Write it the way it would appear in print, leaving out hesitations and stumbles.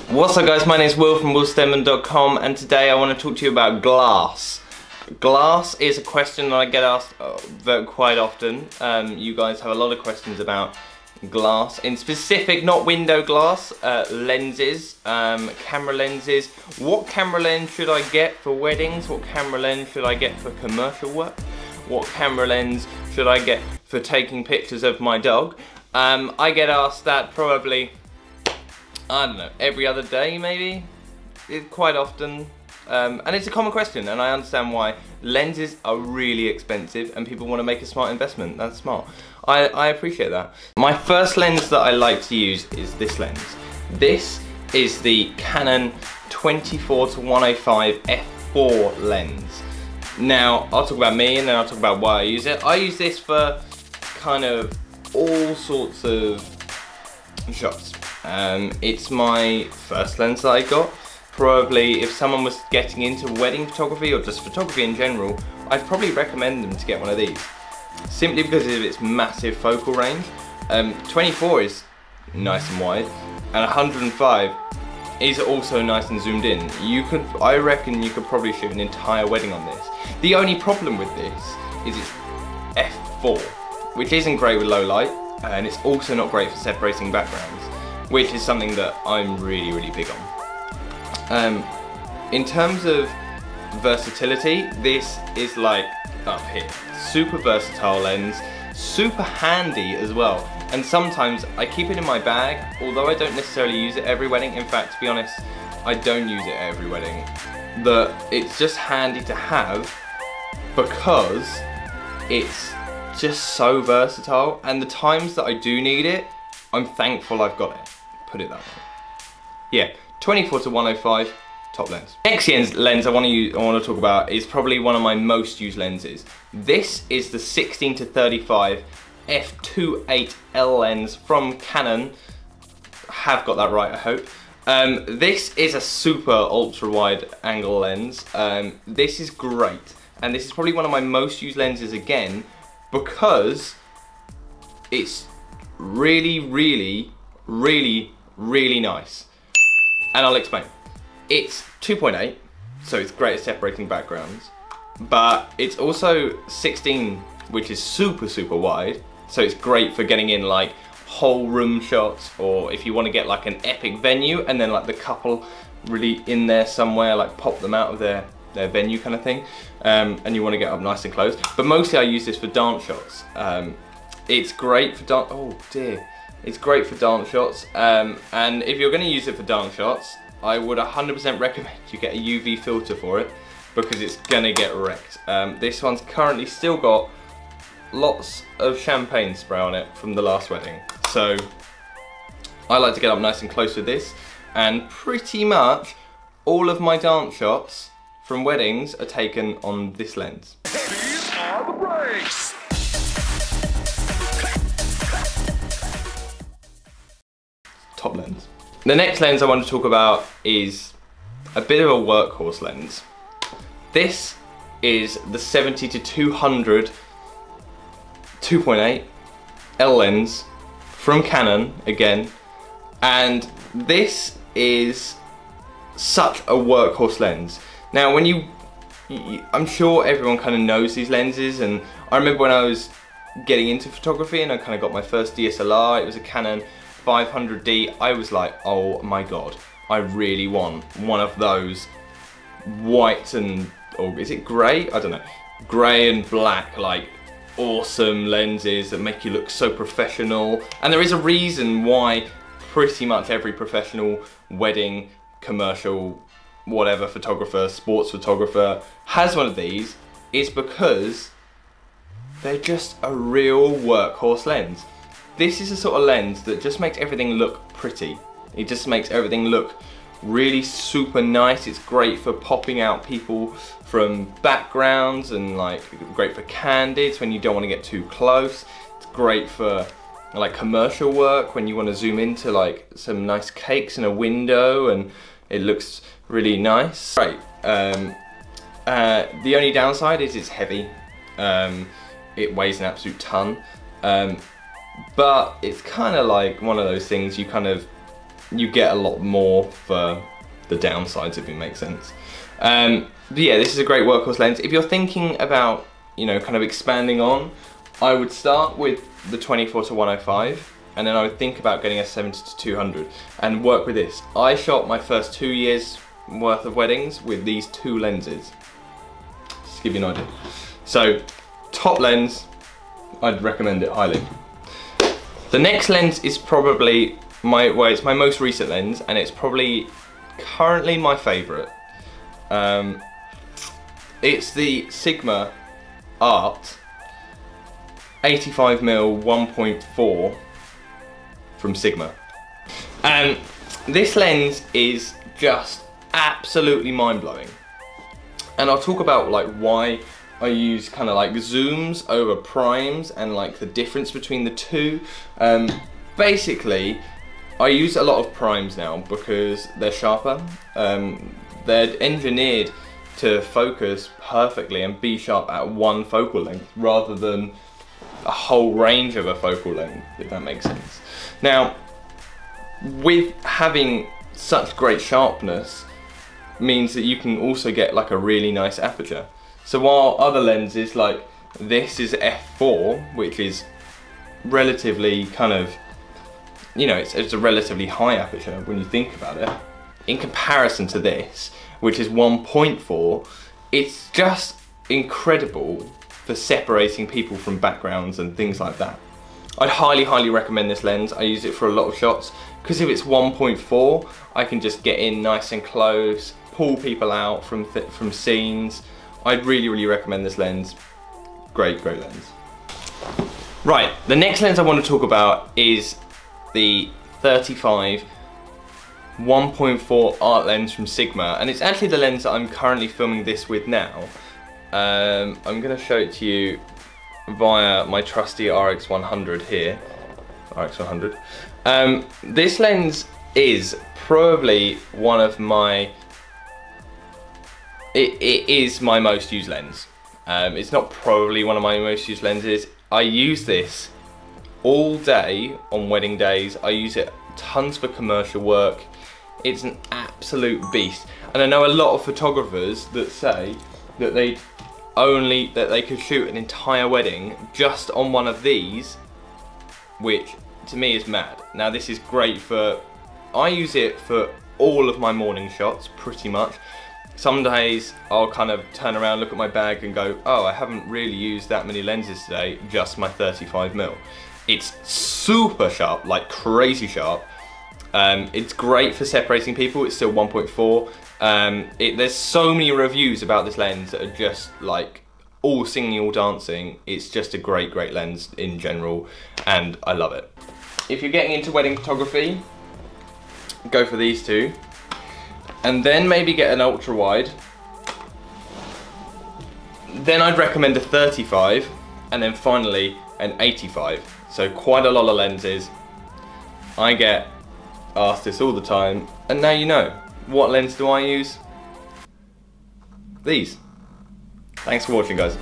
What's up guys, my name is Will from Stedman.com, and today I want to talk to you about glass. Glass is a question that I get asked quite often. You guys have a lot of questions about glass, in specific, not window glass, lenses, camera lenses. What camera lens should I get for weddings? What camera lens should I get for commercial work? What camera lens should I get for taking pictures of my dog? I get asked that probably, I don't know, every other day maybe, quite often, and it's a common question, and I understand why. Lenses are really expensive and people want to make a smart investment. That's smart. I appreciate that. My first lens that I like to use is this lens. This is the Canon 24-105 f4 lens. Now I'll talk about me and then I'll talk about why I use it. I use this for kind of all sorts of shots. It's my first lens that I got. Probably if someone was getting into wedding photography or just photography in general, I'd probably recommend them to get one of these. Simply because of its massive focal range. 24 is nice and wide, and 105 is also nice and zoomed in. I reckon you could probably shoot an entire wedding on this. The only problem with this is it's f4, which isn't great with low light, and it's also not great for separating backgrounds, which is something that I'm really big on. In terms of versatility, this is like up here. Super versatile lens, super handy as well. And sometimes I keep it in my bag, although I don't necessarily use it every wedding. In fact, to be honest, I don't use it at every wedding. It's just handy to have because it's just so versatile, and the times that I do need it, I'm thankful I've got it. Put it that way. Yeah, 24-105, top lens. Next lens I want to talk about is probably one of my most used lenses. This is the 16-35 f2.8L lens from Canon. I have got that right, I hope. This is a super ultra wide angle lens. This is great, and this is probably one of my most used lenses again, because it's really nice. And I'll explain. It's 2.8, so it's great at separating backgrounds, but it's also 16, which is super wide, so it's great for getting in like whole room shots, or if you want to get like an epic venue and then like the couple really in there somewhere, like pop them out of their venue kind of thing, and you want to get up nice and close. But mostly I use this for dance shots. It's great for dance. Oh dear. It's great for dance shots, and if you're going to use it for dance shots, I would 100% recommend you get a UV filter for it, because it's going to get wrecked. This one's currently still got lots of champagne spray on it from the last wedding, so I like to get up nice and close with this, and pretty much all of my dance shots from weddings are taken on this lens. These are the breaks! Top lens. The next lens I want to talk about is a bit of a workhorse lens. This is the 70-200 2.8 L lens from Canon again, and this is such a workhorse lens. Now I'm sure everyone kind of knows these lenses, and I remember when I was getting into photography and I kind of got my first DSLR, it was a Canon 500D, I was like, oh my god, I really want one of those white and, or is it grey? I don't know. Grey and black, like awesome lenses that make you look so professional. And there is a reason why pretty much every professional wedding, commercial, whatever photographer, sports photographer has one of these. It's because they're just a real workhorse lens. This is a sort of lens that just makes everything look pretty. It just makes everything look really super nice. It's great for popping out people from backgrounds, and like great for candids when you don't want to get too close. It's great for like commercial work when you want to zoom into like some nice cakes in a window and it looks really nice. Right. The only downside is it's heavy. It weighs an absolute ton. but it's kind of like one of those things you get a lot more for the downsides, if it makes sense. But yeah, this is a great workhorse lens. If you're thinking about, you know, kind of expanding on, I would start with the 24-105, and then I would think about getting a 70-200 and work with this. I shot my first 2 years worth of weddings with these two lenses. Just to give you an idea. So, top lens, I'd recommend it highly. The next lens is probably it's my most recent lens, and it's probably currently my favourite. It's the Sigma Art 85mm 1.4 from Sigma. And this lens is just absolutely mind-blowing. And I'll talk about like why I use kind of like zooms over primes and like the difference between the two. Basically, I use a lot of primes now because they're sharper. They're engineered to focus perfectly and be sharp at one focal length rather than a whole range of a focal length, if that makes sense. Now, with having such great sharpness means that you can also get like a really nice aperture. So while other lenses like this is f4, which is relatively kind of, you know, it's a relatively high aperture when you think about it. In comparison to this, which is 1.4, it's just incredible for separating people from backgrounds and things like that. I'd highly recommend this lens. I use it for a lot of shots because if it's 1.4, I can just get in nice and close, pull people out from scenes. I'd really recommend this lens. Great lens. Right, the next lens I want to talk about is the 35 1.4 art lens from Sigma, and it's actually the lens that I'm currently filming this with now. I'm going to show it to you via my trusty RX100 here. RX100. This lens is probably one of my... It is my most used lens. It's not probably one of my most used lenses. I use this all day on wedding days. I use it tons for commercial work. It's an absolute beast. And I know a lot of photographers that say that they could shoot an entire wedding just on one of these, which to me is mad. Now this is great for, I use it for all of my morning shots pretty much. Some days I'll kind of turn around, look at my bag and go, oh, I haven't really used that many lenses today, just my 35mm. It's super sharp, like crazy sharp. It's great for separating people. It's still 1.4. There's so many reviews about this lens that are just like all singing, all dancing. It's just a great lens in general, and I love it. If you're getting into wedding photography, go for these two, and then maybe get an ultra wide. Then I'd recommend a 35, and then finally an 85. So quite a lot of lenses. I get asked this all the time, and now you know. What lens do I use? These. Thanks for watching, guys.